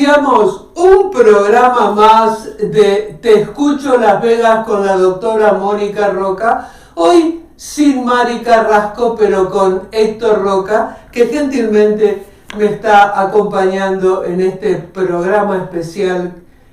Iniciamos un programa más de Te Escucho Las Vegas con la doctora Mónica Roca. Hoy sin Mari Carrasco, pero con Héctor Roca, que gentilmente me está acompañando en este programa especial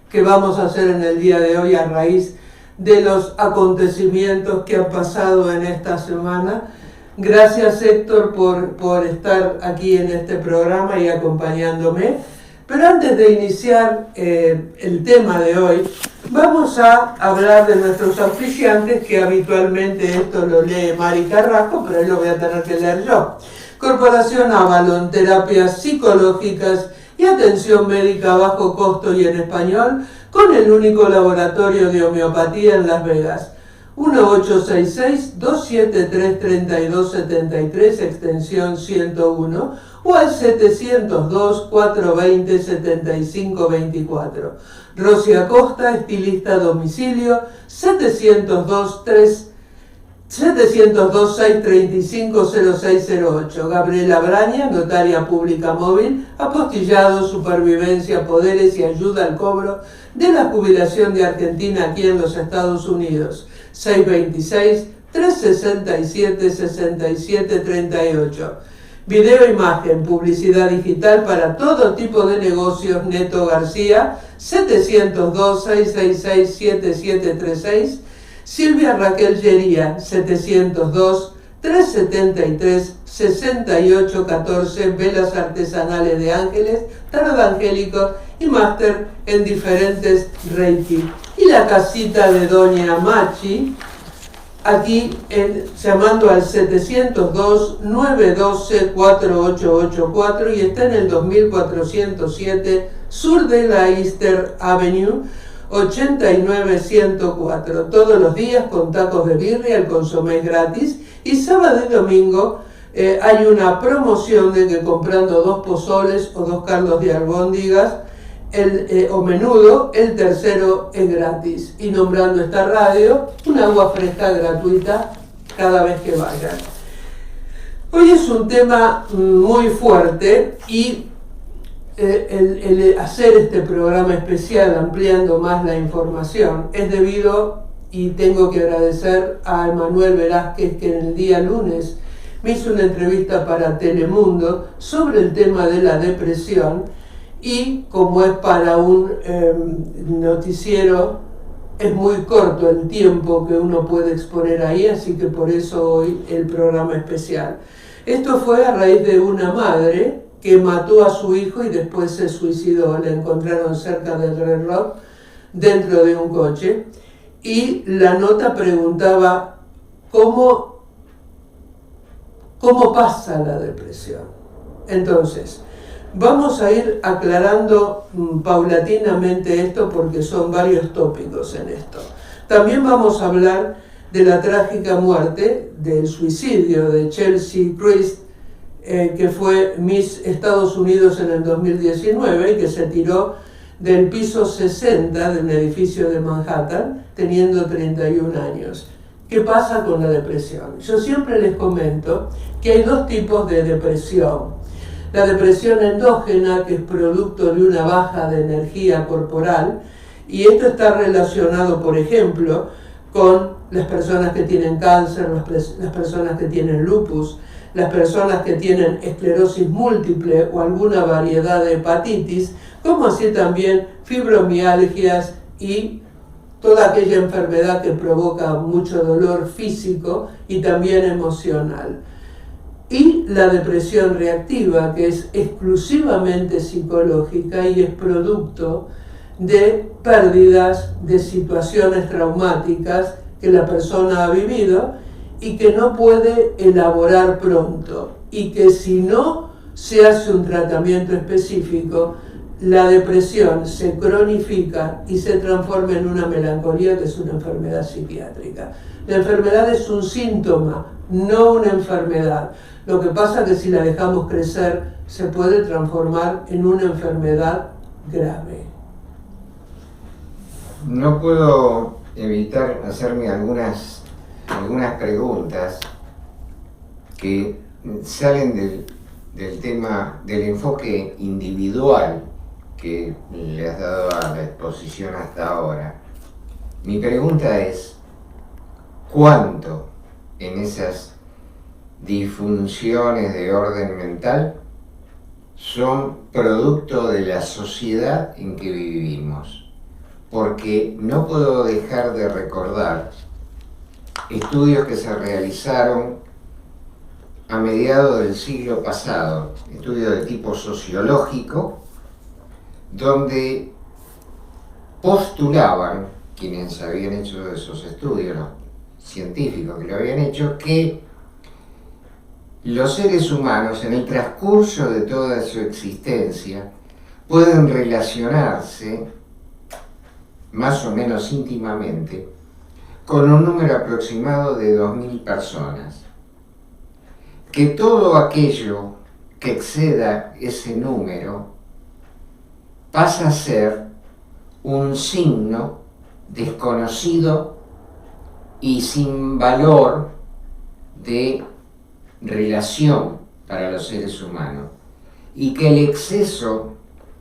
que vamos a hacer en el día de hoy a raíz de los acontecimientos que han pasado en esta semana. Gracias, Héctor, por estar aquí en este programa y acompañándome. Pero antes de iniciar el tema de hoy, vamos a hablar de nuestros auspiciantes, que habitualmente esto lo lee Mari Carrasco, pero hoy lo voy a tener que leer yo. Corporación Avalon, terapias psicológicas y atención médica a bajo costo y en español, con el único laboratorio de homeopatía en Las Vegas. 1866-273-3273, extensión 101, o al 702-420-7524. Rosy Acosta, estilista a domicilio, 702-635-0608. Gabriela Braña, notaria pública móvil, apostillado, supervivencia, poderes y ayuda al cobro de la jubilación de Argentina aquí en los Estados Unidos. 626-367-6738. Video, imagen, publicidad digital para todo tipo de negocios. Neto García, 702-666-7736. Silvia Raquel Llería, 702-373-6814. Velas artesanales de ángeles, tarot angélico y máster en diferentes Reiki. Y la casita de Doña Machi, aquí llamando al 702-912-4884 y está en el 2407 sur de la Easter Avenue, 89104. Todos los días con tacos de birria, el consomé gratis, y sábado y domingo hay una promoción de que comprando 2 pozoles o 2 caldos de albóndigas o menudo, el tercero es gratis. Y nombrando esta radio, un agua fresca gratuita cada vez que vayan. Hoy es un tema muy fuerte y el hacer este programa especial ampliando más la información es debido, y tengo que agradecer a Emanuel Velázquez, que en el día lunes me hizo una entrevista para Telemundo sobre el tema de la depresión. Y como es para un noticiero, es muy corto el tiempo que uno puede exponer ahí, así que por eso hoy el programa especial. Esto fue a raíz de una madre que mató a su hijo y después se suicidó. La encontraron cerca del Red Rock, dentro de un coche, y la nota preguntaba cómo pasa la depresión. Entonces, vamos a ir aclarando paulatinamente esto porque son varios tópicos en esto. También vamos a hablar de la trágica muerte, del suicidio de Chelsea Christ, que fue Miss Estados Unidos en el 2019 y que se tiró del piso 60 de un edificio de Manhattan teniendo 31 años. ¿Qué pasa con la depresión? Yo siempre les comento que hay 2 tipos de depresión. La depresión endógena, que es producto de una baja de energía corporal, y esto está relacionado, por ejemplo, con las personas que tienen cáncer, las personas que tienen lupus, las personas que tienen esclerosis múltiple o alguna variedad de hepatitis, como así también fibromialgias y toda aquella enfermedad que provoca mucho dolor físico y también emocional. Y la depresión reactiva, que es exclusivamente psicológica y es producto de pérdidas, de situaciones traumáticas que la persona ha vivido y que no puede elaborar pronto. Y que si no se hace un tratamiento específico, la depresión se cronifica y se transforma en una melancolía, que es una enfermedad psiquiátrica. La enfermedad es un síntoma, no una enfermedad. Lo que pasa es que si la dejamos crecer, se puede transformar en una enfermedad grave. No puedo evitar hacerme algunas preguntas que salen del tema del enfoque individual que le has dado a la exposición hasta ahora. Mi pregunta es, ¿cuánto en esas disfunciones de orden mental son producto de la sociedad en que vivimos? Porque no puedo dejar de recordar estudios que se realizaron a mediados del siglo pasado, estudios de tipo sociológico, donde postulaban, quienes habían hecho esos estudios, los científicos que lo habían hecho, que los seres humanos en el transcurso de toda su existencia pueden relacionarse más o menos íntimamente con un número aproximado de 2.000 personas. Que todo aquello que exceda ese número pasa a ser un signo desconocido y sin valor de relación para los seres humanos, y que el exceso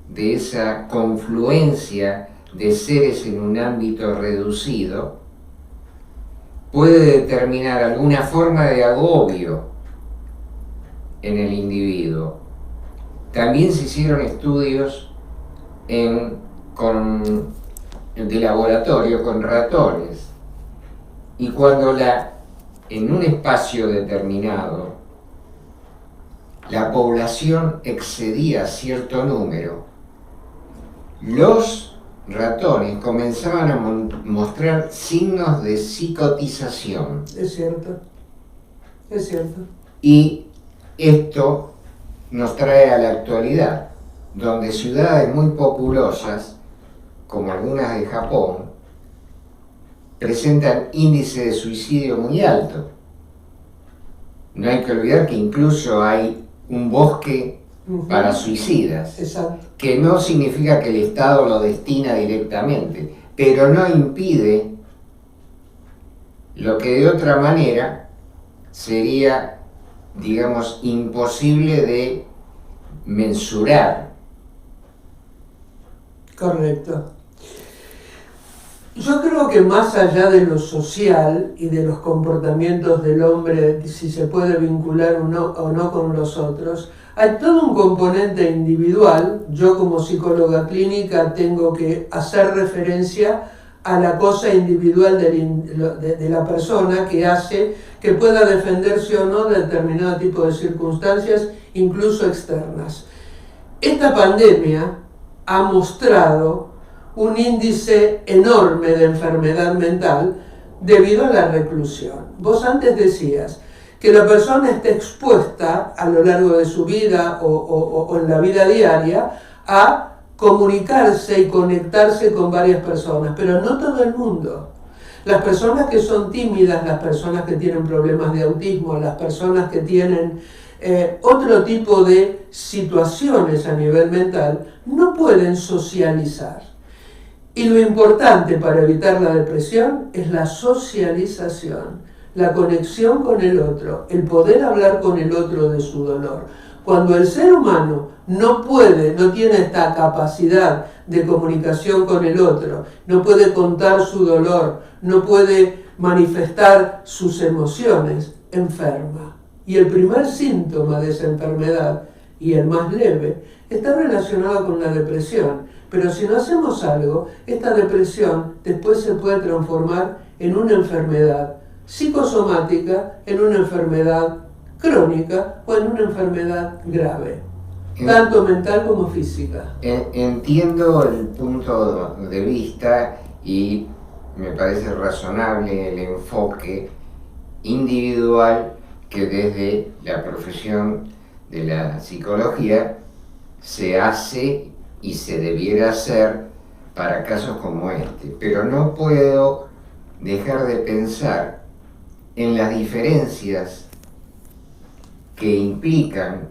de esa confluencia de seres en un ámbito reducido puede determinar alguna forma de agobio en el individuo. También se hicieron estudios de laboratorio con ratones, y cuando en un espacio determinado la población excedía cierto número, los ratones comenzaban a mostrar signos de psicotización. Es cierto, es cierto. Y esto nos trae a la actualidad, donde ciudades muy populosas, como algunas de Japón, presentan índice de suicidio muy alto. No hay que olvidar que incluso hay un bosque para suicidas. Exacto. Que no significa que el Estado lo destina directamente, pero no impide lo que de otra manera sería, digamos, imposible de mensurar. Correcto. Yo creo que más allá de lo social y de los comportamientos del hombre, si se puede vincular o no con los otros, hay todo un componente individual. Yo como psicóloga clínica tengo que hacer referencia a la cosa individual de la persona que hace que pueda defenderse o no de determinado tipo de circunstancias, incluso externas. Esta pandemia ha mostrado un índice enorme de enfermedad mental debido a la reclusión. Vos antes decías que la persona está expuesta a lo largo de su vida o en la vida diaria a comunicarse y conectarse con varias personas, pero no todo el mundo. Las personas que son tímidas, las personas que tienen problemas de autismo, las personas que tienen otro tipo de situaciones a nivel mental, no pueden socializar. Y lo importante para evitar la depresión es la socialización, la conexión con el otro, el poder hablar con el otro de su dolor. Cuando el ser humano no tiene esta capacidad de comunicación con el otro, no puede contar su dolor, no puede manifestar sus emociones, enferma. Y el primer síntoma de esa enfermedad, y el más leve, está relacionado con la depresión. Pero si no hacemos algo, esta depresión después se puede transformar en una enfermedad psicosomática, en una enfermedad crónica o en una enfermedad grave, tanto mental como física. Entiendo el punto de vista y me parece razonable el enfoque individual que desde la profesión de la psicología se hace y se debiera hacer para casos como este. Pero no puedo dejar de pensar en las diferencias que implican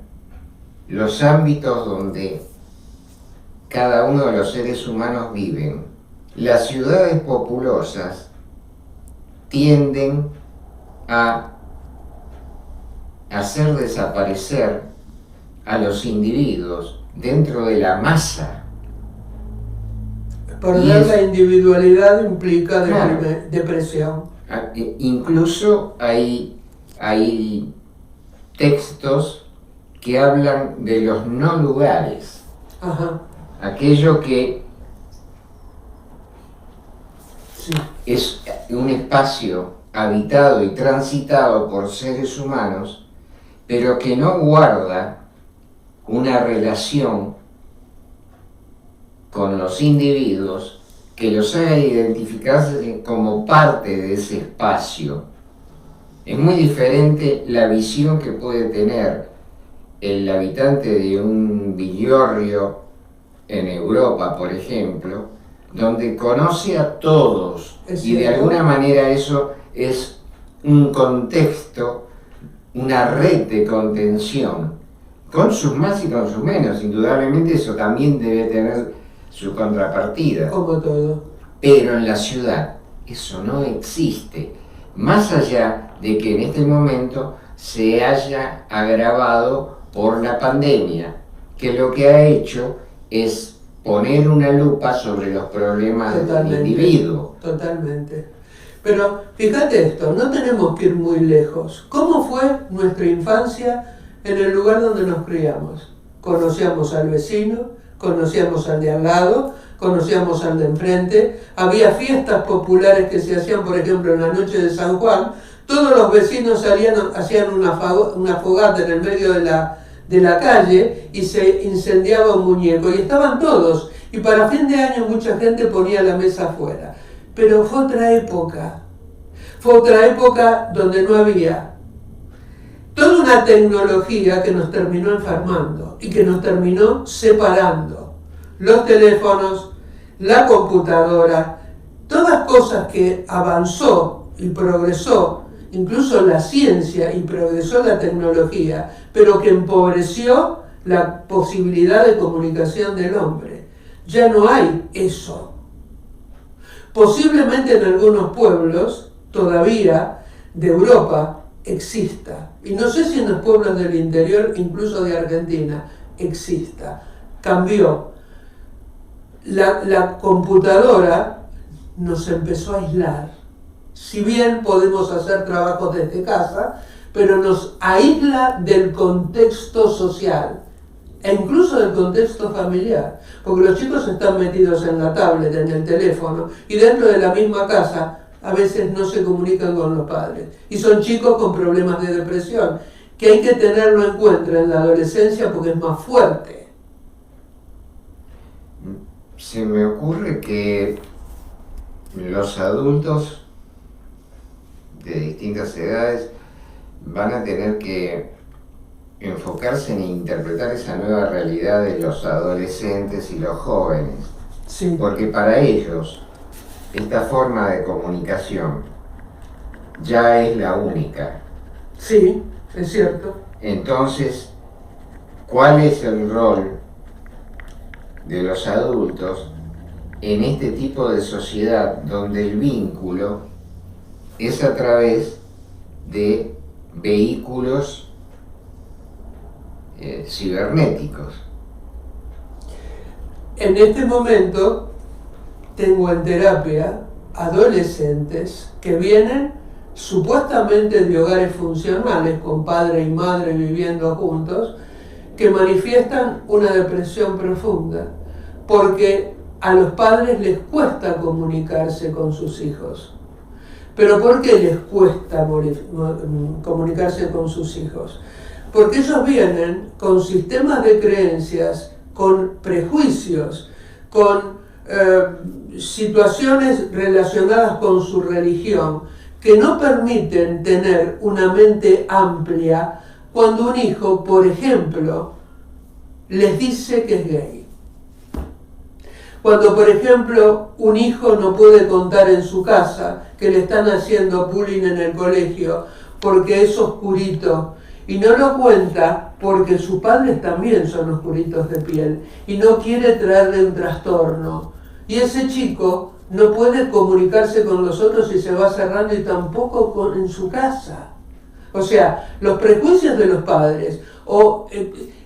los ámbitos donde cada uno de los seres humanos viven. Las ciudades populosas tienden a hacer desaparecer a los individuos dentro de la masa Perder la individualidad implica claro, depresión. Incluso hay textos que hablan de los no lugares. Ajá. Aquello que sí. es un espacio habitado y transitado por seres humanos, pero que no guarda una relación con los individuos que los haga identificarse como parte de ese espacio. Es muy diferente la visión que puede tener el habitante de un villorrio en Europa, por ejemplo, donde conoce a todos y de alguna manera eso es un contexto, una red de contención, con sus más y con sus menos. Indudablemente eso también debe tener su contrapartida. Como todo. Pero en la ciudad eso no existe, más allá de que en este momento se haya agravado por la pandemia, que lo que ha hecho es poner una lupa sobre los problemas del individuo. Totalmente. Pero fíjate esto, no tenemos que ir muy lejos. ¿Cómo fue nuestra infancia en el lugar donde nos criamos? Conocíamos al vecino, conocíamos al de al lado, conocíamos al de enfrente, había fiestas populares que se hacían, por ejemplo, en la noche de San Juan, todos los vecinos hacían una fogata en el medio de la calle y se incendiaba un muñeco, y estaban todos, y para fin de año mucha gente ponía la mesa afuera. Pero fue otra época donde no había toda una tecnología que nos terminó enfermando y que nos terminó separando. Los teléfonos, la computadora, todas cosas que avanzó y progresó, incluso la ciencia y progresó la tecnología, pero que empobreció la posibilidad de comunicación del hombre. Ya no hay eso. Posiblemente en algunos pueblos todavía de Europa exista, y no sé si en los pueblos del interior, incluso de Argentina, exista. Cambió. La computadora nos empezó a aislar. Si bien podemos hacer trabajos desde casa, pero nos aísla del contexto social e incluso del contexto familiar, porque los chicos están metidos en la tablet, en el teléfono, y dentro de la misma casa a veces no se comunican con los padres, y son chicos con problemas de depresión, que hay que tenerlo en cuenta en la adolescencia porque es más fuerte. Se me ocurre que los adultos de distintas edades van a tener que enfocarse en interpretar esa nueva realidad de los adolescentes y los jóvenes. Sí. Porque para ellos esta forma de comunicación ya es la única. Sí, es cierto. Entonces, ¿cuál es el rol de los adultos en este tipo de sociedad donde el vínculo es a través de vehículos cibernéticos? En este momento tengo en terapia adolescentes que vienen supuestamente de hogares funcionales con padre y madre viviendo juntos, que manifiestan una depresión profunda porque a los padres les cuesta comunicarse con sus hijos. ¿Pero por qué les cuesta comunicarse con sus hijos? Porque ellos vienen con sistemas de creencias, con prejuicios, con situaciones relacionadas con su religión, que no permiten tener una mente amplia cuando un hijo, por ejemplo, les dice que es gay. Cuando, por ejemplo, un hijo no puede contar en su casa que le están haciendo bullying en el colegio porque es oscurito, y no lo cuenta porque sus padres también son oscuritos de piel y no quiere traerle un trastorno. Y ese chico no puede comunicarse con los otros y se va cerrando, y tampoco en su casa. O sea, los prejuicios de los padres o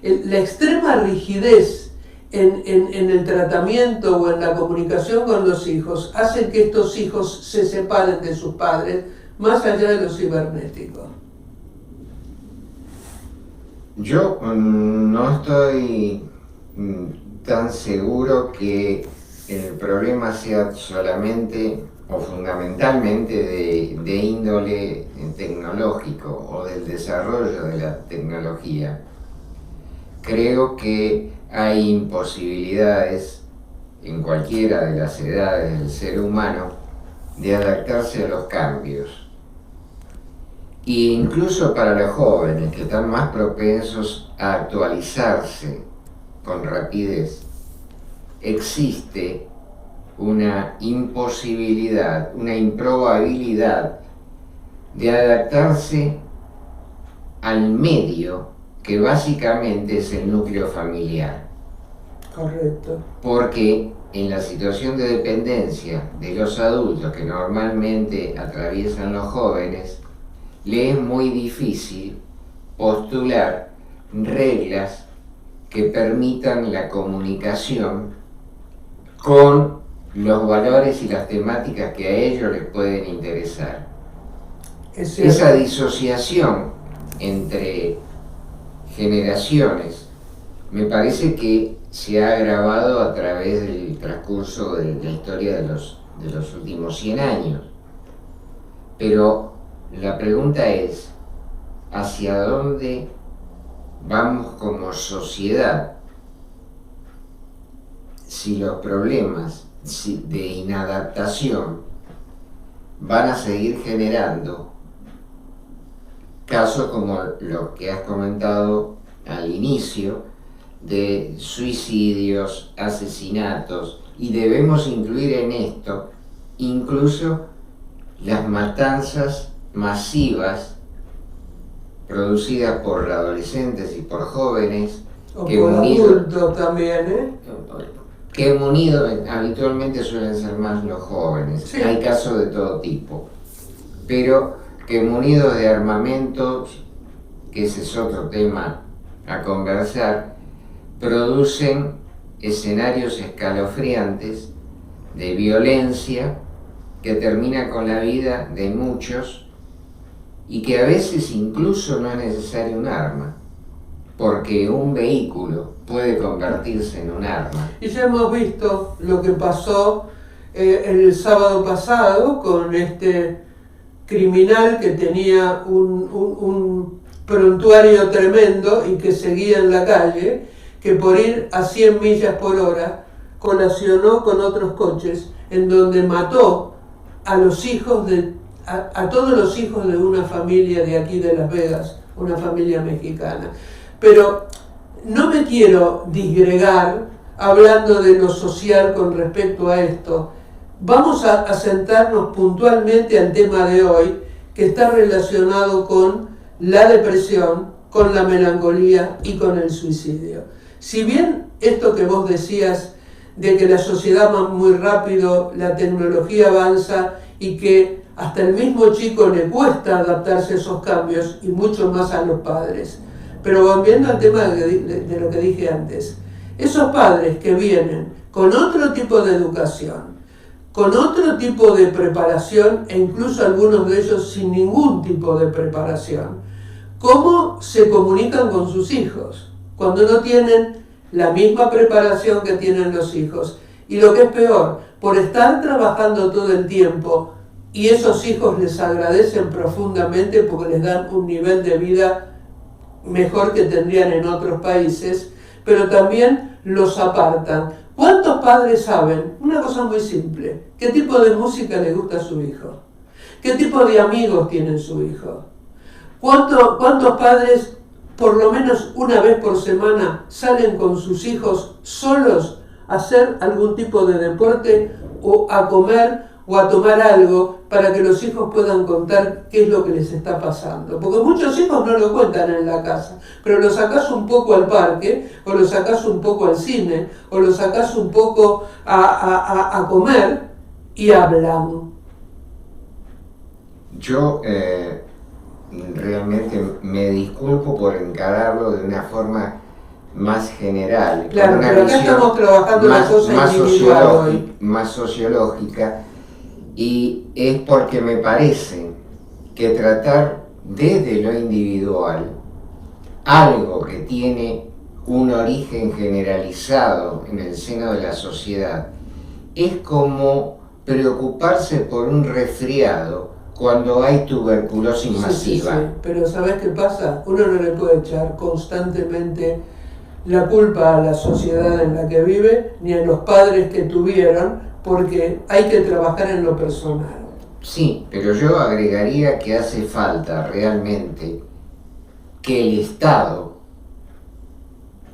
la extrema rigidez en el tratamiento o en la comunicación con los hijos hacen que estos hijos se separen de sus padres, más allá de lo cibernético? Yo no estoy tan seguro que el problema sea solamente o fundamentalmente de índole tecnológico o del desarrollo de la tecnología. Creo que hay imposibilidades en cualquiera de las edades del ser humano de adaptarse a los cambios. E incluso para los jóvenes, que están más propensos a actualizarse con rapidez, existe una imposibilidad, una improbabilidad de adaptarse al medio que básicamente es el núcleo familiar. Correcto. Porque en la situación de dependencia de los adultos que normalmente atraviesan los jóvenes, le es muy difícil postular reglas que permitan la comunicación con los valores y las temáticas que a ellos les pueden interesar. Esa disociación entre generaciones me parece que se ha agravado a través del transcurso de la historia de los últimos 100 años. Pero la pregunta es, ¿hacia dónde vamos como sociedad si los problemas de inadaptación van a seguir generando casos como los que has comentado al inicio, de suicidios, asesinatos, y debemos incluir en esto incluso las matanzas masivas producidas por adolescentes y por jóvenes o que por adultos también, que unidos habitualmente suelen ser más los jóvenes. Sí. Hay casos de todo tipo, pero que munidos de armamentos, que ese es otro tema a conversar, producen escenarios escalofriantes de violencia que termina con la vida de muchos y que a veces incluso no es necesario un arma, porque un vehículo puede convertirse en un arma. Y ya hemos visto lo que pasó el sábado pasado con este criminal que tenía un prontuario tremendo y que seguía en la calle, que por ir a 100 millas por hora colacionó con otros coches, en donde mató a los hijos a todos los hijos de una familia de aquí de Las Vegas, una familia mexicana. Pero no me quiero disgregar hablando de lo social con respecto a esto. Vamos a sentarnos puntualmente al tema de hoy, que está relacionado con la depresión, con la melancolía y con el suicidio. Si bien esto que vos decías de que la sociedad va muy rápido, la tecnología avanza y que hasta el mismo chico le cuesta adaptarse a esos cambios, y mucho más a los padres. Pero volviendo al tema de lo que dije antes, esos padres que vienen con otro tipo de educación, con otro tipo de preparación, e incluso algunos de ellos sin ningún tipo de preparación, ¿cómo se comunican con sus hijos cuando no tienen la misma preparación que tienen los hijos? Y lo que es peor, por estar trabajando todo el tiempo, y esos hijos les agradecen profundamente porque les dan un nivel de vida mejor que tendrían en otros países, pero también los apartan. ¿Cuántos padres saben? Una cosa muy simple: ¿qué tipo de música le gusta a su hijo? ¿Qué tipo de amigos tiene su hijo? ¿Cuántos padres, por lo menos una vez por semana, salen con sus hijos solos a hacer algún tipo de deporte o a comer o a tomar algo para que los hijos puedan contar qué es lo que les está pasando? Porque muchos hijos no lo cuentan en la casa, pero los sacás un poco al parque, o los sacás un poco al cine, o los sacás un poco a comer y hablan. Yo realmente me disculpo por encararlo de una forma más general, claro, con una pero acá visión estamos trabajando más, la cosa individual hoy. más sociológica, y es porque me parece que tratar desde lo individual algo que tiene un origen generalizado en el seno de la sociedad es como preocuparse por un resfriado cuando hay tuberculosis masiva. Sí, pero ¿sabes qué pasa? Uno no le puede echar constantemente la culpa a la sociedad en la que vive, ni a los padres que tuvieron, porque hay que trabajar en lo personal. Sí, pero yo agregaría que hace falta realmente que el Estado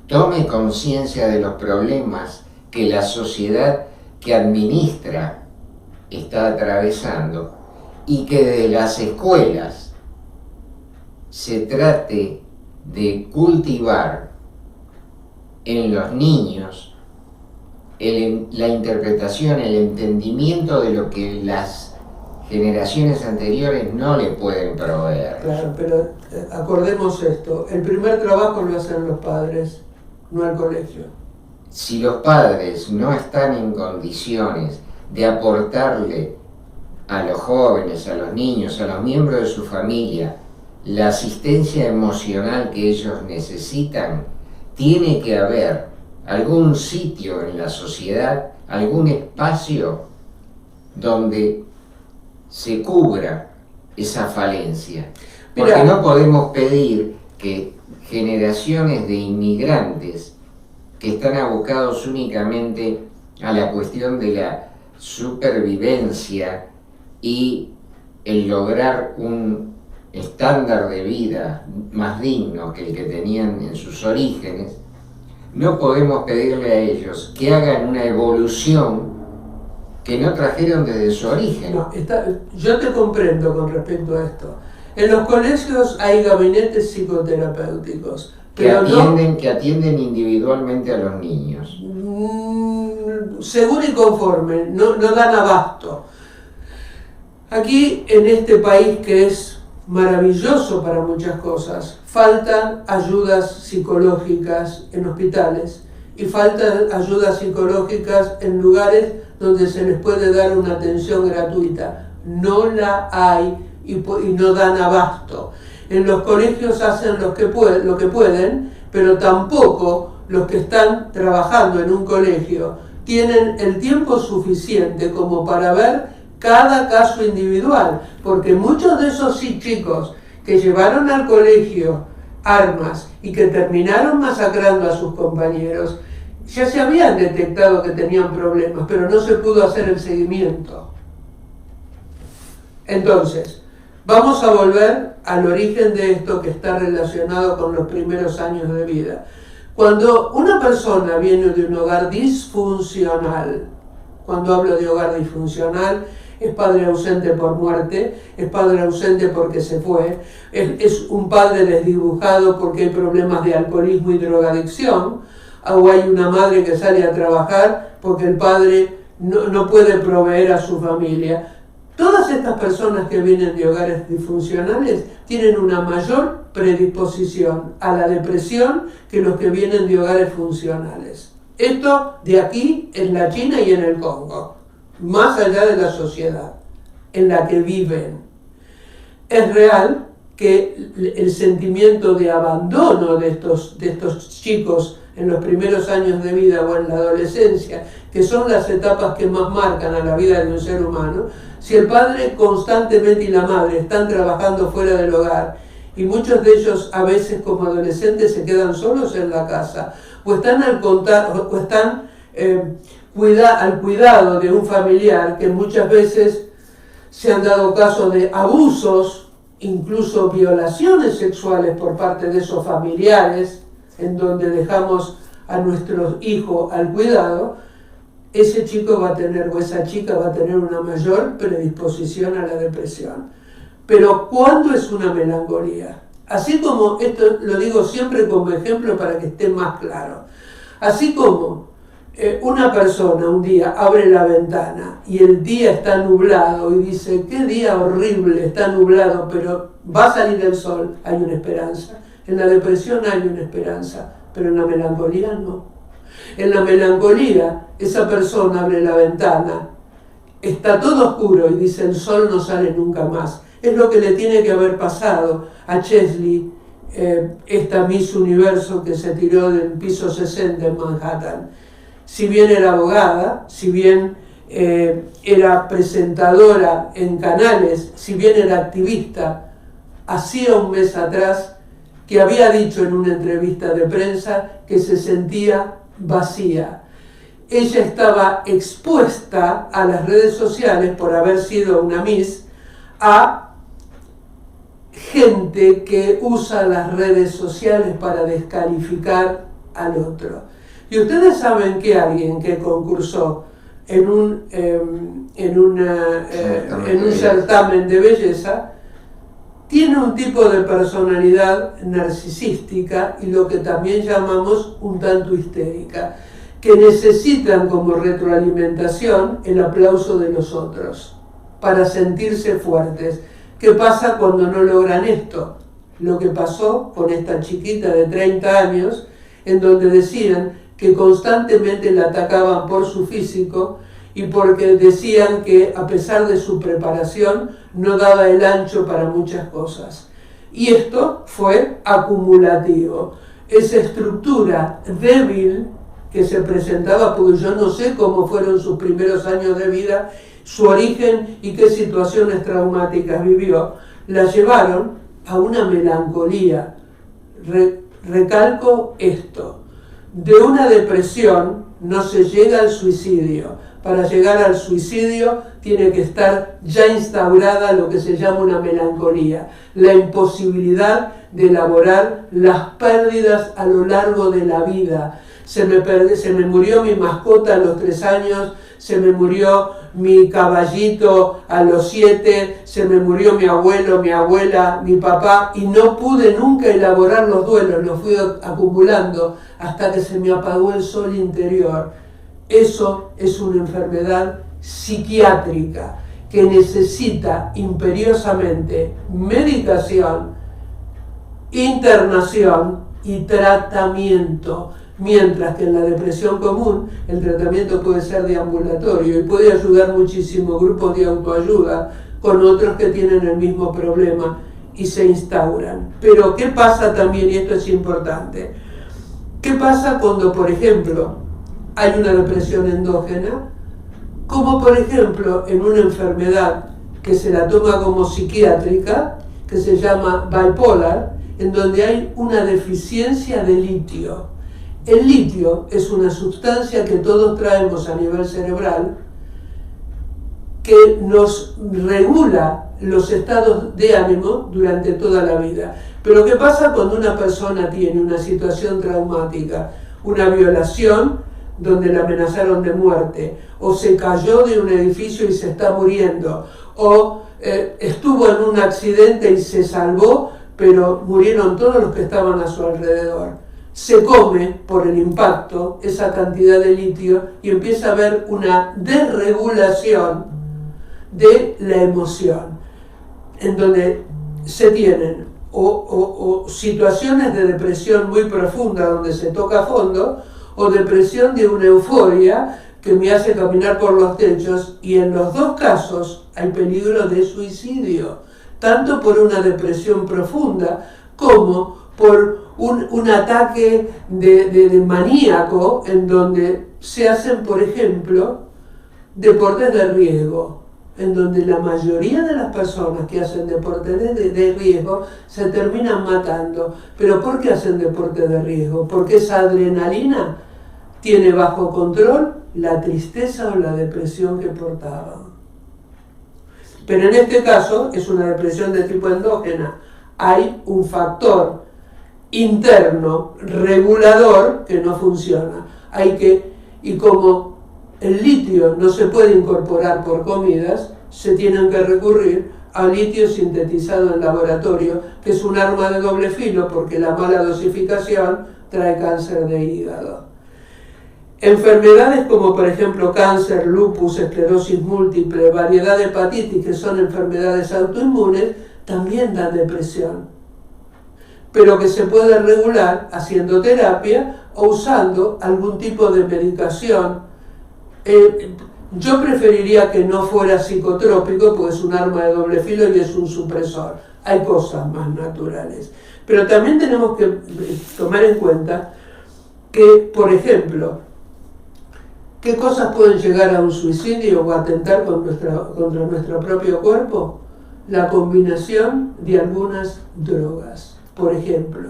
tome conciencia de los problemas que la sociedad que administra está atravesando y que de las escuelas se trate de cultivar en los niños la interpretación, el entendimiento de lo que las generaciones anteriores no le pueden proveer. Claro, pero acordemos esto, el primer trabajo lo hacen los padres, no el colegio. Si los padres no están en condiciones de aportarle a los jóvenes, a los niños, a los miembros de su familia, la asistencia emocional que ellos necesitan, tiene que haber algún sitio en la sociedad, algún espacio donde se cubra esa falencia. Porque no podemos pedir que generaciones de inmigrantes que están abocados únicamente a la cuestión de la supervivencia y el lograr un estándar de vida más digno que el que tenían en sus orígenes, no podemos pedirle a ellos que hagan una evolución que no trajeron desde su origen. No, yo te comprendo con respecto a esto. En los colegios hay gabinetes psicoterapéuticos que atienden individualmente a los niños. Según y conforme, no dan abasto. Aquí, en este país que es maravilloso para muchas cosas, faltan ayudas psicológicas en hospitales y faltan ayudas psicológicas en lugares donde se les puede dar una atención gratuita. No la hay y no dan abasto. En los colegios hacen lo que pueden, pero tampoco los que están trabajando en un colegio tienen el tiempo suficiente como para ver cada caso individual, porque muchos de esos chicos que llevaron al colegio armas y que terminaron masacrando a sus compañeros, ya se habían detectado que tenían problemas, pero no se pudo hacer el seguimiento. Entonces, vamos a volver al origen de esto que está relacionado con los primeros años de vida. Cuando una persona viene de un hogar disfuncional, cuando hablo de hogar disfuncional, es padre ausente por muerte, es padre ausente porque se fue, es un padre desdibujado porque hay problemas de alcoholismo y drogadicción, o hay una madre que sale a trabajar porque el padre no puede proveer a su familia. Todas estas personas que vienen de hogares disfuncionales tienen una mayor predisposición a la depresión que los que vienen de hogares funcionales. Esto de aquí en la China y en el Congo, más allá de la sociedad en la que viven. Es real que el sentimiento de abandono de estos chicos en los primeros años de vida o en la adolescencia, que son las etapas que más marcan a la vida de un ser humano, si el padre constantemente y la madre están trabajando fuera del hogar, y muchos de ellos a veces como adolescentes se quedan solos en la casa, o están al cuidado de un familiar, que muchas veces se han dado casos de abusos, incluso violaciones sexuales por parte de esos familiares, en donde dejamos a nuestro hijo al cuidado, ese chico va a tener, o esa chica va a tener una mayor predisposición a la depresión. Pero ¿cuándo es una melancolía? Así como, esto lo digo siempre como ejemplo para que esté más claro, así como una persona un día abre la ventana y el día está nublado y dice, qué día horrible, está nublado, pero va a salir el sol, hay una esperanza. En la depresión hay una esperanza, pero en la melancolía no. En la melancolía, esa persona abre la ventana, está todo oscuro y dice el sol no sale nunca más. Es lo que le tiene que haber pasado a Chesley, esta Miss Universo que se tiró del piso 60 en Manhattan. Si bien era abogada, si bien era presentadora en canales, si bien era activista, hacía un mes atrás que había dicho en una entrevista de prensa que se sentía vacía. Ella estaba expuesta a las redes sociales por haber sido una Miss a gente que usa las redes sociales para descalificar al otro. Y ustedes saben que alguien que concursó en un certamen de belleza tiene un tipo de personalidad narcisística y lo que también llamamos un tanto histérica, que necesitan como retroalimentación el aplauso de los otros para sentirse fuertes. ¿Qué pasa cuando no logran esto? Lo que pasó con esta chiquita de 30 años, en donde decían que constantemente la atacaban por su físico y porque decían que a pesar de su preparación no daba el ancho para muchas cosas. Y esto fue acumulativo. Esa estructura débil que se presentaba, porque yo no sé cómo fueron sus primeros años de vida, su origen y qué situaciones traumáticas vivió, la llevaron a una melancolía. Recalco esto, de una depresión no se llega al suicidio. Para llegar al suicidio tiene que estar ya instaurada lo que se llama una melancolía, la imposibilidad de elaborar las pérdidas a lo largo de la vida. Se me murió mi mascota a los 3 años, se me murió mi caballito a los 7, se me murió mi abuelo, mi abuela, mi papá, y no pude nunca elaborar los duelos, los fui acumulando hasta que se me apagó el sol interior. Eso es una enfermedad psiquiátrica que necesita imperiosamente medicación, internación y tratamiento. Mientras que en la depresión común el tratamiento puede ser deambulatorio y puede ayudar muchísimo grupos de autoayuda con otros que tienen el mismo problema y se instauran. Pero ¿qué pasa también? Y esto es importante. ¿Qué pasa cuando, por ejemplo, hay una depresión endógena? Como por ejemplo en una enfermedad que se la toma como psiquiátrica, que se llama bipolar, en donde hay una deficiencia de litio. El litio es una sustancia que todos traemos a nivel cerebral que nos regula los estados de ánimo durante toda la vida. Pero ¿qué pasa cuando una persona tiene una situación traumática, una violación donde la amenazaron de muerte, o se cayó de un edificio y se está muriendo, o estuvo en un accidente y se salvó, pero murieron todos los que estaban a su alrededor? Se come por el impacto esa cantidad de litio y empieza a haber una desregulación de la emoción, en donde se tienen o situaciones de depresión muy profunda donde se toca fondo, o depresión de una euforia que me hace caminar por los techos, y en los dos casos hay peligro de suicidio, tanto por una depresión profunda como por un ataque de maníaco, en donde se hacen, por ejemplo, deportes de riesgo, en donde la mayoría de las personas que hacen deportes de riesgo se terminan matando. ¿Pero por qué hacen deportes de riesgo? Porque esa adrenalina tiene bajo control la tristeza o la depresión que portaban. Pero en este caso es una depresión de tipo endógena. Hay un factor interno, regulador, que no funciona. Y como el litio no se puede incorporar por comidas, se tienen que recurrir a litio sintetizado en laboratorio, que es un arma de doble filo porque la mala dosificación trae cáncer de hígado. Enfermedades como por ejemplo cáncer, lupus, esclerosis múltiple, variedad de hepatitis, que son enfermedades autoinmunes, también dan depresión. pero que se puede regular haciendo terapia o usando algún tipo de medicación. Yo preferiría que no fuera psicotrópico, porque es un arma de doble filo y es un supresor. Hay cosas más naturales. Pero también tenemos que tomar en cuenta que, por ejemplo, ¿qué cosas pueden llegar a un suicidio o atentar contra nuestro propio cuerpo? La combinación de algunas drogas. Por ejemplo,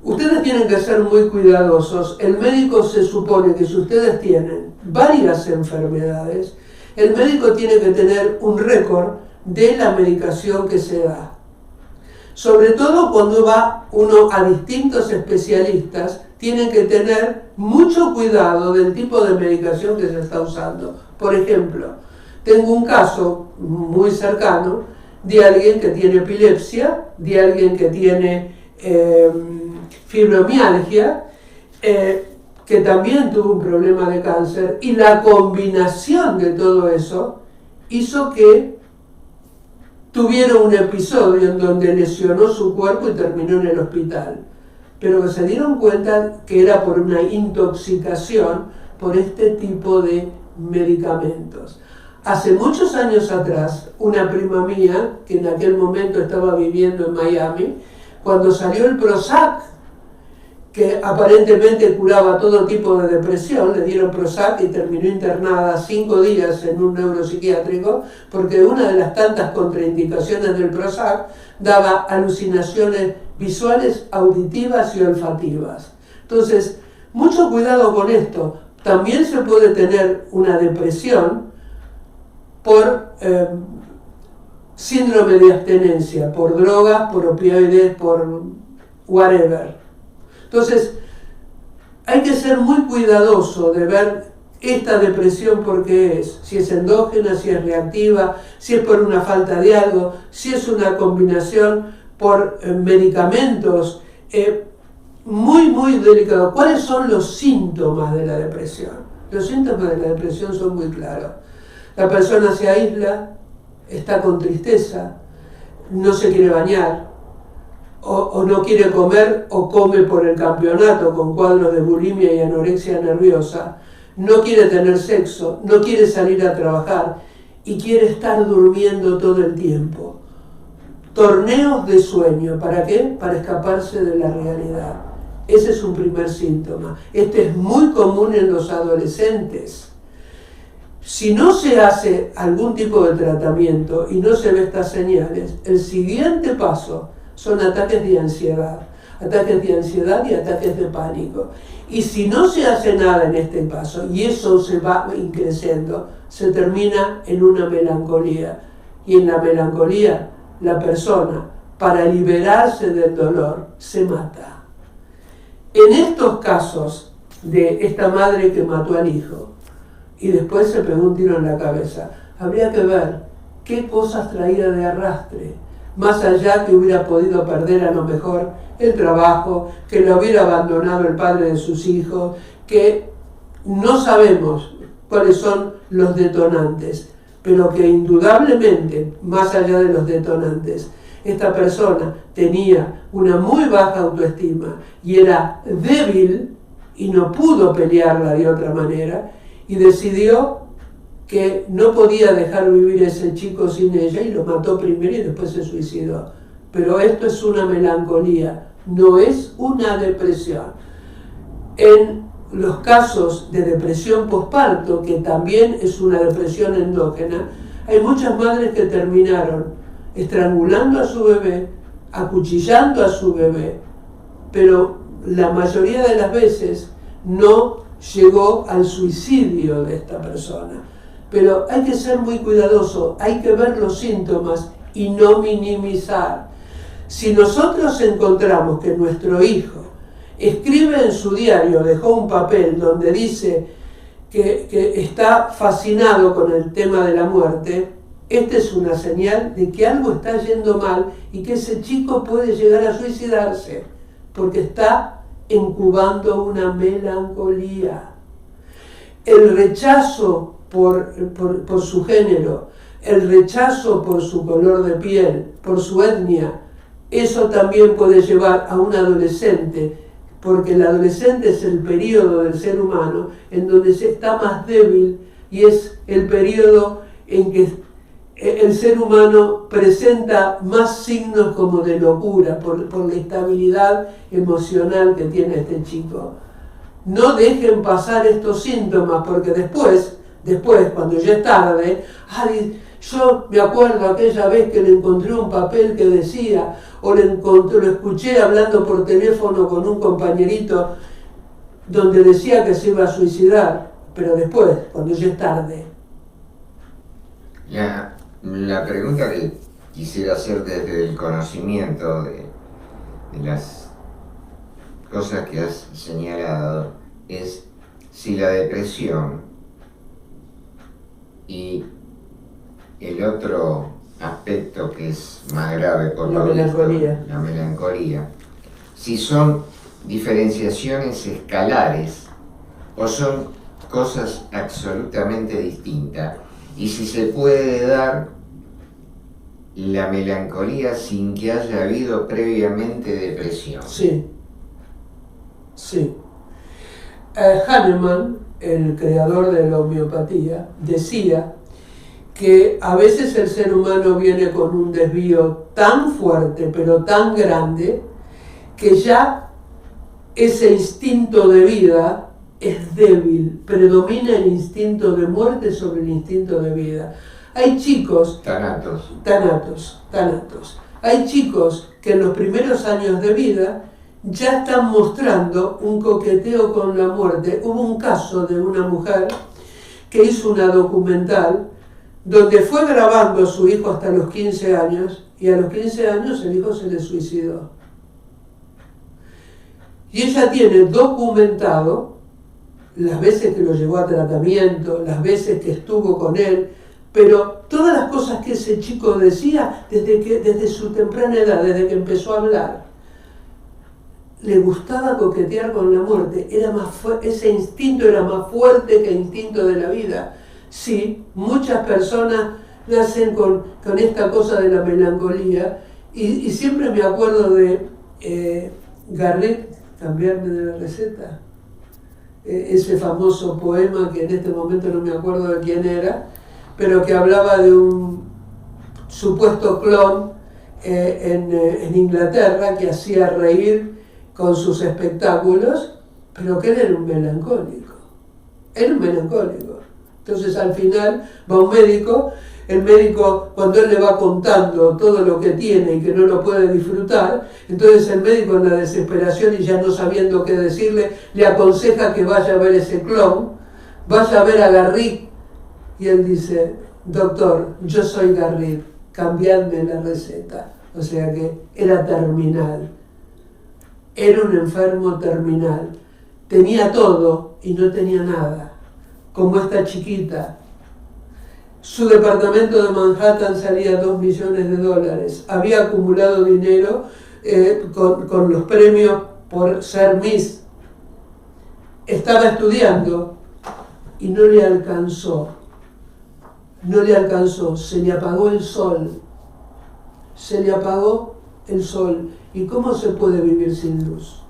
ustedes tienen que ser muy cuidadosos. El médico se supone que si ustedes tienen varias enfermedades, el médico tiene que tener un récord de la medicación que se da. Sobre todo cuando va uno a distintos especialistas, tienen que tener mucho cuidado del tipo de medicación que se está usando. Por ejemplo, tengo un caso muy cercano de alguien que tiene epilepsia, de alguien que tiene fibromialgia, que también tuvo un problema de cáncer, y la combinación de todo eso hizo que tuviera un episodio en donde lesionó su cuerpo y terminó en el hospital. Pero que se dieron cuenta que era por una intoxicación por este tipo de medicamentos. Hace muchos años atrás, una prima mía, que en aquel momento estaba viviendo en Miami, cuando salió el Prozac, que aparentemente curaba todo tipo de depresión, le dieron Prozac y terminó internada 5 días en un neuropsiquiátrico, porque una de las tantas contraindicaciones del Prozac daba alucinaciones visuales, auditivas y olfativas. Entonces, mucho cuidado con esto. También se puede tener una depresión por síndrome de abstenencia, por drogas, por opioides, por whatever. Entonces, hay que ser muy cuidadoso de ver esta depresión por qué es, si es endógena, si es reactiva, si es por una falta de algo, si es una combinación por medicamentos, muy delicado. ¿Cuáles son los síntomas de la depresión? Los síntomas de la depresión son muy claros. La persona se aísla, está con tristeza, no se quiere bañar, o no quiere comer o come por el campeonato con cuadros de bulimia y anorexia nerviosa, no quiere tener sexo, no quiere salir a trabajar y quiere estar durmiendo todo el tiempo. Torneos de sueño, ¿para qué? Para escaparse de la realidad. Ese es un primer síntoma. Este es muy común en los adolescentes. Si no se hace algún tipo de tratamiento y no se ve estas señales, el siguiente paso son ataques de ansiedad y ataques de pánico. Y si no se hace nada en este paso, y eso se va creciendo, se termina en una melancolía. Y en la melancolía, la persona, para liberarse del dolor, se mata. En estos casos de esta madre que mató al hijo, y después se pegó un tiro en la cabeza, habría que ver qué cosas traía de arrastre, más allá que hubiera podido perder a lo mejor el trabajo, que lo hubiera abandonado el padre de sus hijos, que no sabemos cuáles son los detonantes, pero que indudablemente, más allá de los detonantes, esta persona tenía una muy baja autoestima y era débil y no pudo pelearla de otra manera, y decidió que no podía dejar vivir ese chico sin ella y lo mató primero y después se suicidó. Pero esto es una melancolía, no es una depresión. En los casos de depresión posparto, que también es una depresión endógena, hay muchas madres que terminaron estrangulando a su bebé, acuchillando a su bebé, pero la mayoría de las veces no llegó al suicidio de esta persona. Pero hay que ser muy cuidadoso, hay que ver los síntomas y no minimizar. Si nosotros encontramos que nuestro hijo escribe en su diario, dejó un papel donde dice que está fascinado con el tema de la muerte, esta es una señal de que algo está yendo mal y que ese chico puede llegar a suicidarse, porque está incubando una melancolía. El rechazo por su género, el rechazo por su color de piel, por su etnia, eso también puede llevar a un adolescente, porque el adolescente es el periodo del ser humano en donde se está más débil y es el periodo en que el ser humano presenta más signos como de locura por la estabilidad emocional que tiene este chico. No dejen pasar estos síntomas, porque después, cuando ya es tarde, yo me acuerdo aquella vez que le encontré un papel que decía, o lo escuché hablando por teléfono con un compañerito donde decía que se iba a suicidar, pero después, cuando ya es tarde. La pregunta que quisiera hacer desde el conocimiento de las cosas que has señalado es si la depresión y el otro aspecto que es más grave por la melancolía, si son diferenciaciones escalares o son cosas absolutamente distintas, y si se puede dar la melancolía sin que haya habido previamente depresión. Sí. Hahnemann, el creador de la homeopatía, decía que a veces el ser humano viene con un desvío tan fuerte, pero tan grande, que ya ese instinto de vida es débil, predomina el instinto de muerte sobre el instinto de vida. Hay chicos... Tanatos. Hay chicos que en los primeros años de vida ya están mostrando un coqueteo con la muerte. Hubo un caso de una mujer que hizo una documental donde fue grabando a su hijo hasta los 15 años y a los 15 años el hijo se le suicidó. Y ella tiene documentado las veces que lo llevó a tratamiento, las veces que estuvo con él, pero todas las cosas que ese chico decía desde su temprana edad, desde que empezó a hablar, le gustaba coquetear con la muerte. Ese instinto era más fuerte que el instinto de la vida. Sí, muchas personas nacen con esta cosa de la melancolía y siempre me acuerdo de Garrett, cambiarme de la receta, ese famoso poema que en este momento no me acuerdo de quién era, pero que hablaba de un supuesto clon en Inglaterra que hacía reír con sus espectáculos, pero que él era un melancólico. Entonces al final va un médico, el médico cuando él le va contando todo lo que tiene y que no lo puede disfrutar, entonces el médico en la desesperación y ya no sabiendo qué decirle, le aconseja que vaya a ver ese clon, vaya a ver a Garrick, y él dice, doctor, yo soy Garrick, cambiadme la receta. O sea que era terminal, era un enfermo terminal, tenía todo y no tenía nada, como esta chiquita. Su departamento de Manhattan salía $2 millones, había acumulado dinero con los premios por ser Miss, estaba estudiando y no le alcanzó, se le apagó el sol. ¿Y cómo se puede vivir sin luz?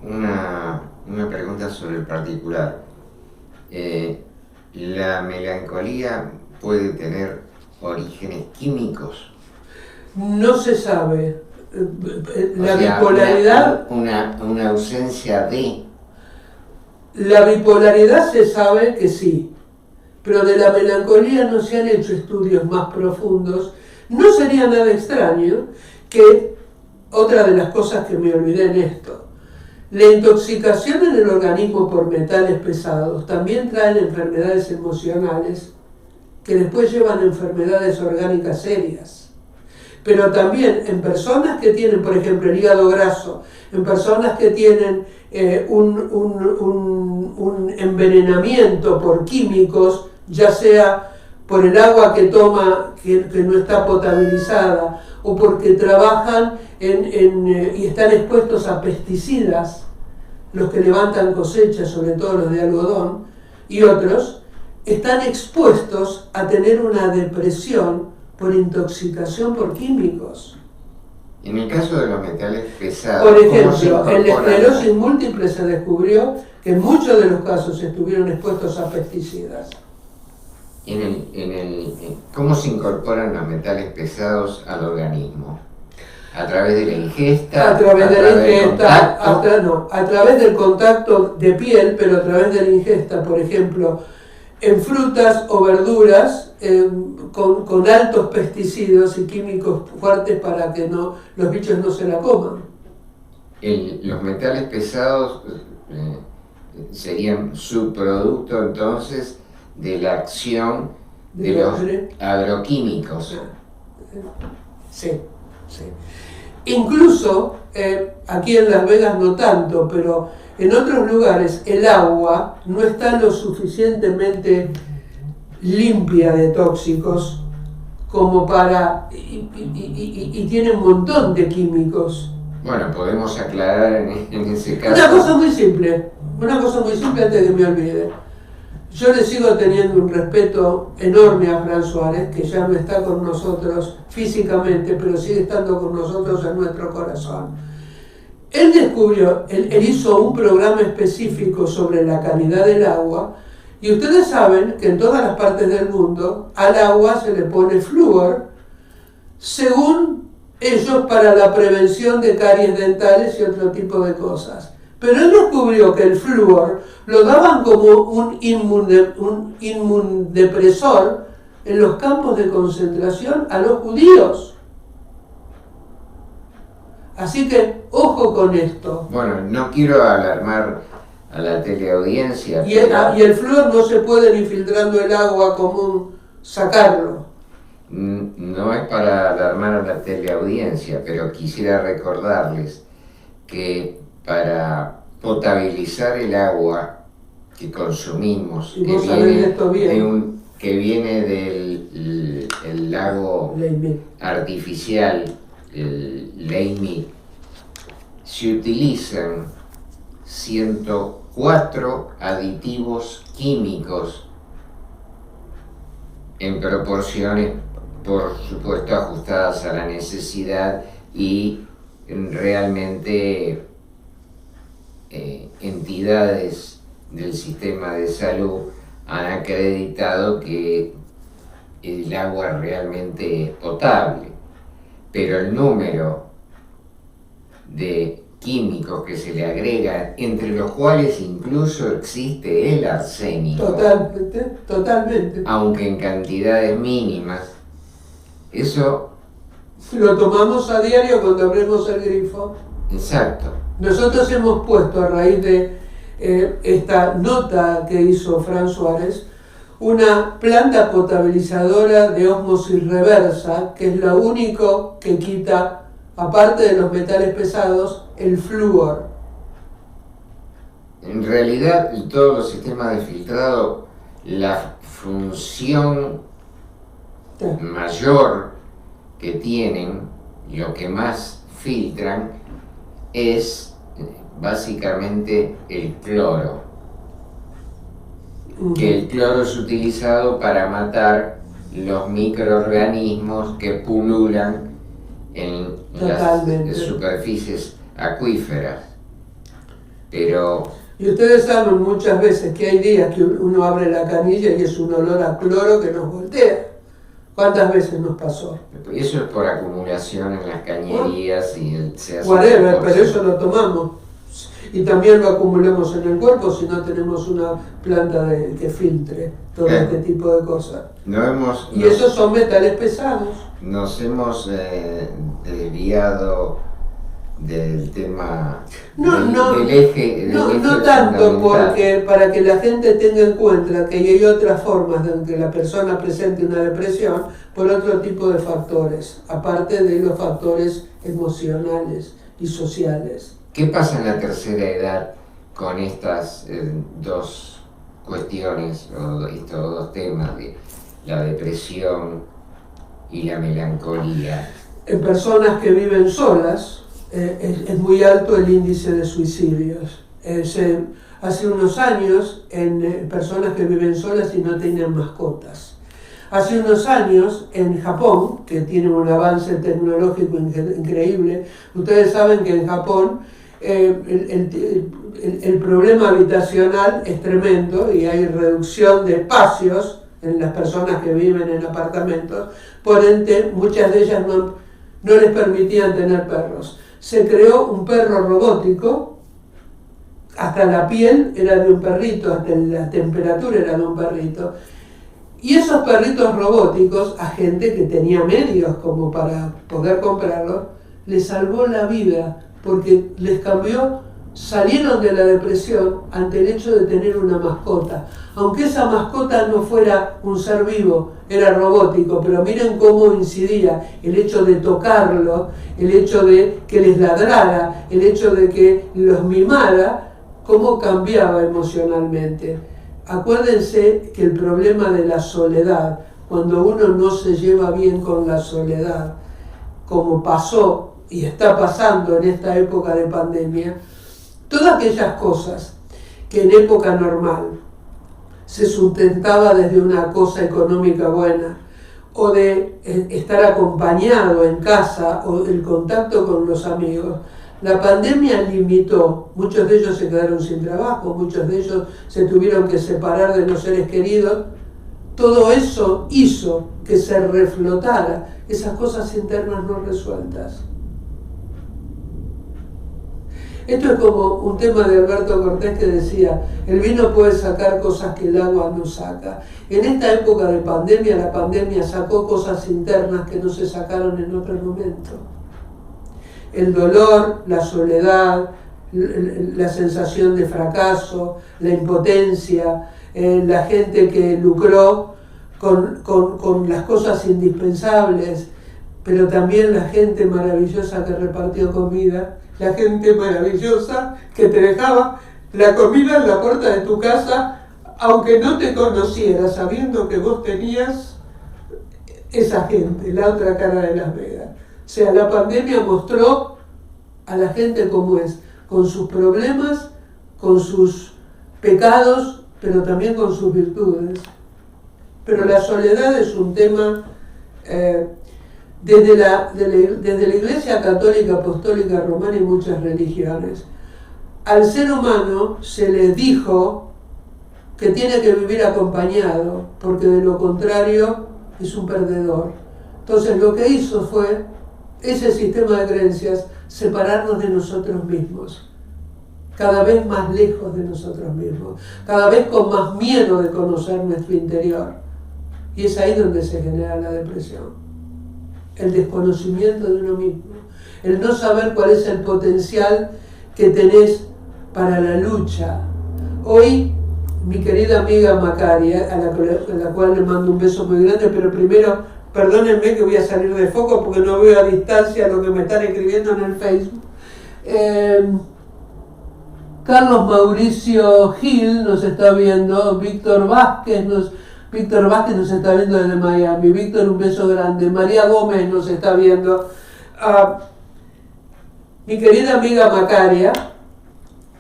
Una pregunta sobre el particular. ¿La melancolía puede tener orígenes químicos? No se sabe. Bipolaridad... Una ausencia de... La bipolaridad se sabe que sí, pero de la melancolía no se han hecho estudios más profundos. No sería nada extraño que, otra de las cosas que me olvidé en esto, la intoxicación en el organismo por metales pesados también traen enfermedades emocionales que después llevan a enfermedades orgánicas serias. Pero también en personas que tienen, por ejemplo, el hígado graso, en personas que tienen un envenenamiento por químicos, ya sea por el agua que toma que no está potabilizada, o porque trabajan y están expuestos a pesticidas, los que levantan cosechas, sobre todo los de algodón, y otros, están expuestos a tener una depresión por intoxicación por químicos. En el caso de los metales pesados, Por ¿cómo se ejemplo, en la incorporan? esclerosis múltiple se descubrió que en muchos de los casos estuvieron expuestos a pesticidas. ¿Cómo se incorporan los metales pesados al organismo? ¿A través de la ingesta? A través de la ingesta, contacto? a través del contacto de piel, pero a través de la ingesta, por ejemplo, en frutas o verduras con altos pesticidas y químicos fuertes para que los bichos no se la coman. Los metales pesados serían subproducto entonces de la acción de los agroquímicos. Sí, sí. Incluso, aquí en Las Vegas no tanto, pero en otros lugares el agua no está lo suficientemente limpia de tóxicos como para... y tiene un montón de químicos. Bueno, podemos aclarar en ese caso... Una cosa muy simple antes de que me olvide. Yo le sigo teniendo un respeto enorme a Fran Suárez, que ya no está con nosotros físicamente, pero sigue estando con nosotros en nuestro corazón. Él descubrió, él hizo un programa específico sobre la calidad del agua, y ustedes saben que en todas las partes del mundo al agua se le pone flúor, según ellos, para la prevención de caries dentales y otro tipo de cosas. Pero él descubrió que el flúor lo daban como un inmunodepresor en los campos de concentración a los judíos. Así que, ojo con esto. Bueno, no quiero alarmar a la teleaudiencia. Y el flúor no se puede ir filtrando el agua común, sacarlo. No es para alarmar a la teleaudiencia, pero quisiera recordarles que para potabilizar el agua que consumimos, que viene del lago artificial, el Leimi, se utilizan 104 aditivos químicos en proporciones, por supuesto, ajustadas a la necesidad, y realmente entidades del sistema de salud han acreditado que el agua realmente es potable, pero el número de químicos que se le agregan, entre los cuales incluso existe el arsénico, totalmente, aunque en cantidades mínimas, eso lo tomamos a diario cuando abrimos el grifo. Exacto. Nosotros hemos puesto, a raíz de esta nota que hizo Fran Suárez, una planta potabilizadora de ósmosis reversa, que es lo único que quita, aparte de los metales pesados, el flúor. En realidad, en todos los sistemas de filtrado, la función mayor que tienen, lo que más filtran, es básicamente el cloro. Que el cloro es utilizado para matar los microorganismos que pululan en las superficies acuíferas. Pero... Y ustedes saben muchas veces que hay días que uno abre la canilla y es un olor a cloro que nos voltea. ¿Cuántas veces nos pasó? Eso es por acumulación en las cañerías y se hace... Whatever, pero eso lo tomamos. Y también lo acumulamos en el cuerpo si no tenemos una planta que filtre todo este tipo de cosas. Esos son metales pesados. Nos hemos desviado del tema del eje. No tanto, porque para que la gente tenga en cuenta que hay otras formas de que la persona presente una depresión por otro tipo de factores, aparte de los factores emocionales y sociales. ¿Qué pasa en la tercera edad con estas dos cuestiones, o estos dos temas, de la depresión y la melancolía? En personas que viven solas, es muy alto el índice de suicidios. Hace unos años, en personas que viven solas y no tienen mascotas. Hace unos años en Japón, que tiene un avance tecnológico increíble, ustedes saben que en Japón el problema habitacional es tremendo y hay reducción de espacios en las personas que viven en apartamentos, por ende muchas de ellas no les permitían tener perros. Se creó un perro robótico, hasta la piel era de un perrito, hasta la temperatura era de un perrito. Y esos perritos robóticos, a gente que tenía medios como para poder comprarlos, les salvó la vida, porque les cambió, salieron de la depresión ante el hecho de tener una mascota. Aunque esa mascota no fuera un ser vivo, era robótico, pero miren cómo incidía el hecho de tocarlo, el hecho de que les ladrara, el hecho de que los mimara, cómo cambiaba emocionalmente. Acuérdense que el problema de la soledad, cuando uno no se lleva bien con la soledad, como pasó y está pasando en esta época de pandemia, todas aquellas cosas que en época normal se sustentaba desde una cosa económica buena, o de estar acompañado en casa, o el contacto con los amigos, la pandemia limitó. Muchos de ellos se quedaron sin trabajo, muchos de ellos se tuvieron que separar de los seres queridos. Todo eso hizo que se reflotara esas cosas internas no resueltas. Esto es como un tema de Alberto Cortés que decía, el vino puede sacar cosas que el agua no saca. En esta época de pandemia, la pandemia sacó cosas internas que no se sacaron en otro momento. El dolor, la soledad, la sensación de fracaso, la impotencia, la gente que lucró con las cosas indispensables, pero también la gente maravillosa que repartió comida, la gente maravillosa que te dejaba la comida en la puerta de tu casa, aunque no te conociera, sabiendo que vos tenías esa gente, la otra cara de Las Vegas. O sea, la pandemia mostró a la gente cómo es, con sus problemas, con sus pecados, pero también con sus virtudes. Pero la soledad es un tema, desde la Iglesia Católica, Apostólica, Romana y muchas religiones, al ser humano se le dijo que tiene que vivir acompañado, porque de lo contrario es un perdedor. Entonces lo que hizo fue, ese sistema de creencias, separarnos de nosotros mismos, cada vez más lejos de nosotros mismos, cada vez con más miedo de conocer nuestro interior. Y es ahí donde se genera la depresión. El desconocimiento de uno mismo, el no saber cuál es el potencial que tenés para la lucha. Hoy, mi querida amiga Macaria, a la cual le mando un beso muy grande, pero primero, perdónenme que voy a salir de foco porque no veo a distancia lo que me están escribiendo en el Facebook. Carlos Mauricio Gil nos está viendo, Víctor Vázquez nos está viendo desde Miami. Víctor, un beso grande. María Gómez nos está viendo. Mi querida amiga Macaria,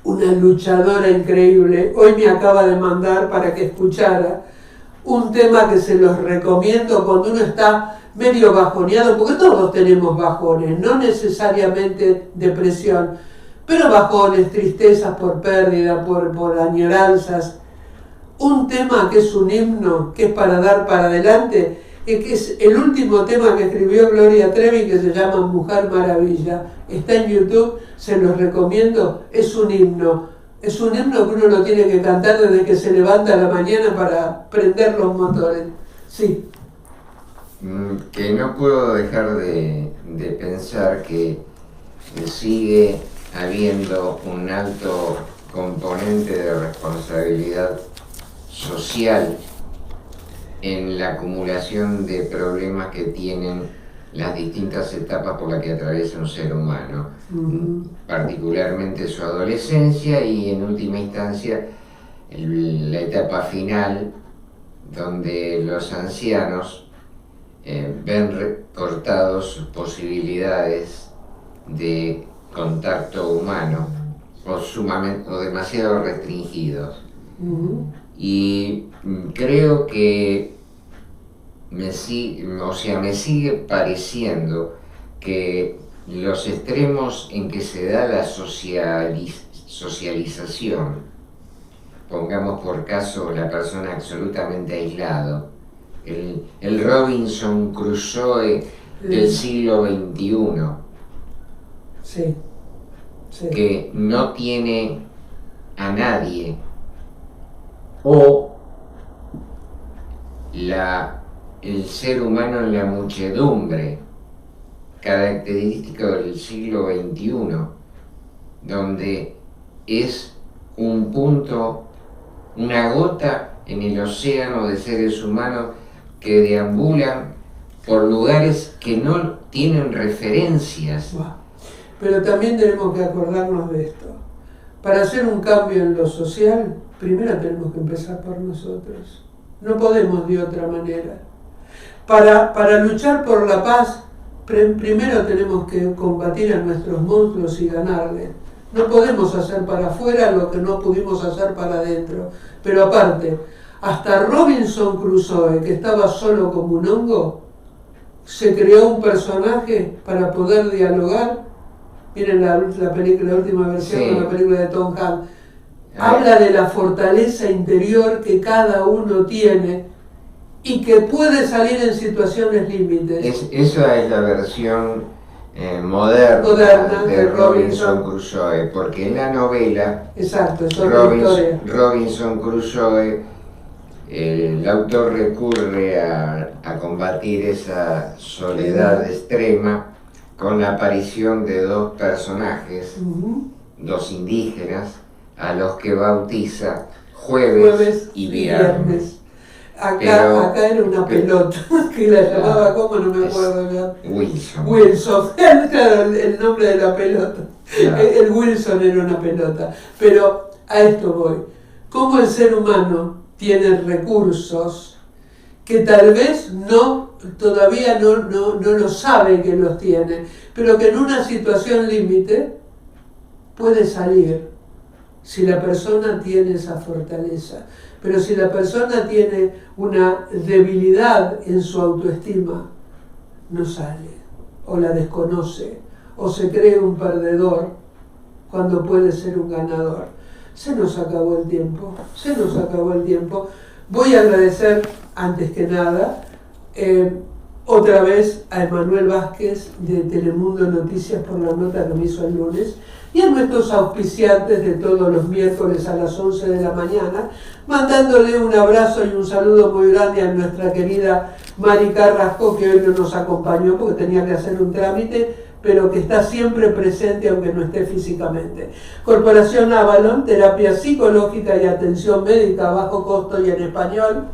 una luchadora increíble, hoy me acaba de mandar para que escuchara un tema que se los recomiendo cuando uno está medio bajoneado, porque todos tenemos bajones, no necesariamente depresión, pero bajones, tristezas por pérdida, por añoranzas. Un tema que es un himno, que es para dar para adelante, que es el último tema que escribió Gloria Trevi, que se llama Mujer Maravilla. Está en YouTube, se los recomiendo, es un himno. Es un himno que uno lo tiene que cantar desde que se levanta a la mañana para prender los motores. Sí. Que no puedo dejar de pensar que sigue habiendo un alto componente de responsabilidad social en la acumulación de problemas que tienen las distintas etapas por las que atraviesa un ser humano, particularmente su adolescencia y en última instancia la etapa final, donde los ancianos ven recortados sus posibilidades de contacto humano o demasiado restringidos. Y creo que me sigue pareciendo que los extremos en que se da la socialización, pongamos por caso la persona absolutamente aislado, el Robinson Crusoe del siglo XXI, sí. que no tiene a nadie, o el ser humano en la muchedumbre, característico del siglo XXI, donde es un punto, una gota en el océano de seres humanos que deambulan por lugares que no tienen referencias. Pero también tenemos que acordarnos de esto. Para hacer un cambio en lo social, primero tenemos que empezar por nosotros. No podemos de otra manera. Para luchar por la paz, primero tenemos que combatir a nuestros monstruos y ganarles. No podemos hacer para afuera lo que no pudimos hacer para adentro. Pero aparte, hasta Robinson Crusoe, que estaba solo como un hongo, se creó un personaje para poder dialogar. Miren la película, la última versión de la película de Tom Hanks. Habla de la fortaleza interior que cada uno tiene y que puede salir en situaciones límites. Esa es la versión moderna de Robinson Crusoe, porque en la novela Robinson Crusoe, el autor recurre a combatir esa soledad extrema con la aparición de dos personajes, dos indígenas, a los que bautiza jueves y viernes. Acá era una pelota, que la llamaba, ¿cómo? No me acuerdo ya. Wilson. Claro, el nombre de la pelota. El Wilson era una pelota. Pero a esto voy. ¿Cómo el ser humano tiene recursos que tal vez todavía no lo sabe que los tiene, pero que en una situación límite puede salir si la persona tiene esa fortaleza? Pero si la persona tiene una debilidad en su autoestima, no sale, o la desconoce, o se cree un perdedor cuando puede ser un ganador. Se nos acabó el tiempo. Voy a agradecer, antes que nada, otra vez a Emanuel Vázquez de Telemundo Noticias por la nota que me hizo el lunes, y a nuestros auspiciantes de todos los miércoles a las 11 de la mañana, mandándole un abrazo y un saludo muy grande a nuestra querida Mari Carrasco, que hoy no nos acompañó porque tenía que hacer un trámite, pero que está siempre presente aunque no esté físicamente. Corporación Avalon, terapia psicológica y atención médica a bajo costo y en español,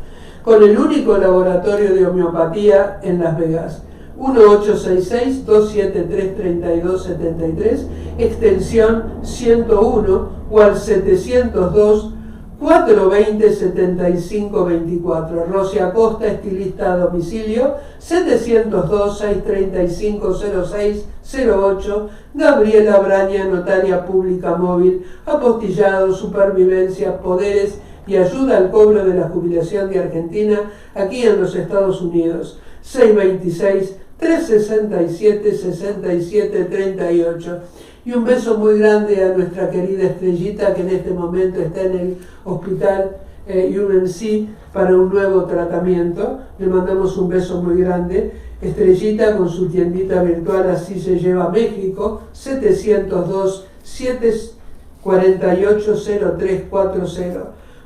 con el único laboratorio de homeopatía en Las Vegas. 1866-273-3273, extensión 101 o al 702-420-7524. Rosy Acosta, estilista a domicilio, 702-635-0608. Gabriela Braña, notaria pública móvil, apostillado, supervivencia, poderes y ayuda al cobro de la jubilación de Argentina, aquí en los Estados Unidos. 626-367-6738. Y un beso muy grande a nuestra querida Estrellita, que en este momento está en el hospital UNC para un nuevo tratamiento. Le mandamos un beso muy grande. Estrellita con su tiendita virtual Así se lleva México, 702-748-0340.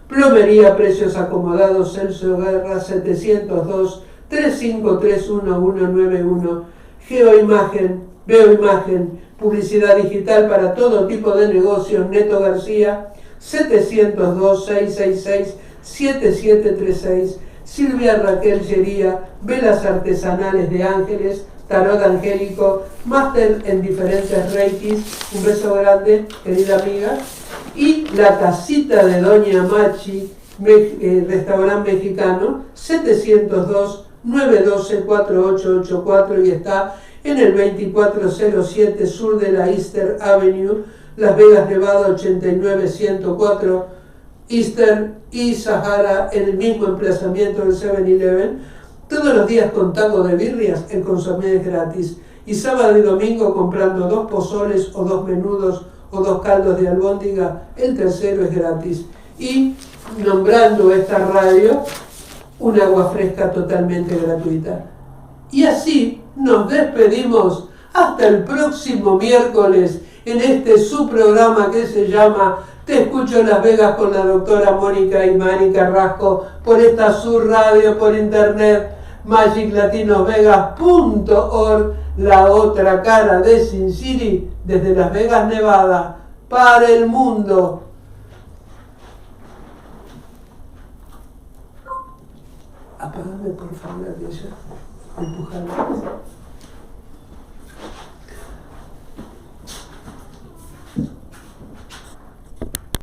Plomería, precios acomodados, Celso Guerra, 702-353-1191. Geoimagen, Veoimagen, publicidad digital para todo tipo de negocios, Neto García, 702-666-7736. Silvia Raquel Llería, velas artesanales de ángeles, tarot angélico, máster en diferentes reikis. Un beso grande, querida amiga. Y la casita de Doña Machi, restaurante mexicano, 702-912-4884, y está en el 2407 sur de la Easter Avenue, Las Vegas, Nevada, 89104, Easter y Sahara, en el mismo emplazamiento del 7-Eleven. Todos los días con taco de birrias el consomé es gratis. Y sábado y domingo comprando 2 pozoles o 2 menudos o 2 caldos de albóndiga, el tercero es gratis. Y nombrando esta radio, un agua fresca totalmente gratuita. Y así nos despedimos hasta el próximo miércoles en este su programa que se llama Te escucho en Las Vegas con la doctora Mónica Imani Carrasco por esta su radio por internet magiclatinosvegas.org, la otra cara de Sin City desde Las Vegas, Nevada, para el mundo. Apágame por favor, aquella. Empujame.